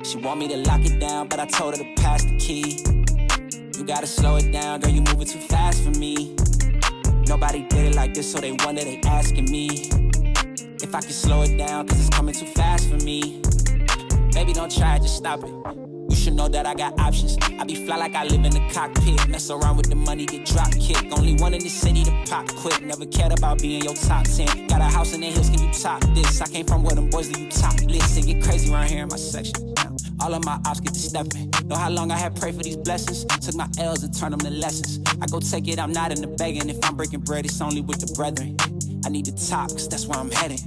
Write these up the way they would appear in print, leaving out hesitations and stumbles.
She want me to lock it down, but I told her to pass the key. You gotta slow it down, girl, you moving too fast for me. Nobody did it like this, so they wonder, they asking me if I can slow it down, cause it's coming too fast for me. Baby, don't try it, just stop it. You should know that I got options. I be fly like I live in the cockpit. Mess around with the money, get drop kick. Only one in the city to pop quick. Never cared about being your top 10. Got a house in the hills, can you top this? I came from where them boys that you top list. It get crazy around here in my section. All of my ops get to stepping. Know how long I had prayed for these blessings. Took my L's and turned them to lessons. I go take it, I'm not in the begging. If I'm breaking bread, it's only with the brethren. I need the top, cause that's where I'm heading.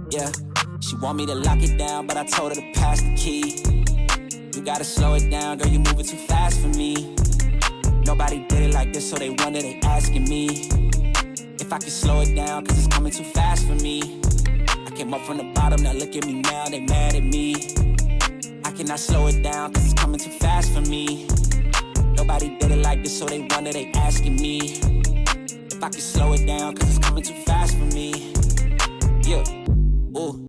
Yeah, she want me to lock it down, but I told her to pass the key. You gotta slow it down, girl, you moving too fast for me. Nobody did it like this, so they wonder, they asking me if I can slow it down, cause it's coming too fast for me. I came up from the bottom, now look at me now, they mad at me. I cannot slow it down, cause it's coming too fast for me. Nobody did it like this, so they wonder, they asking me if I can slow it down, cause it's coming too fast for me. Yeah, ooh.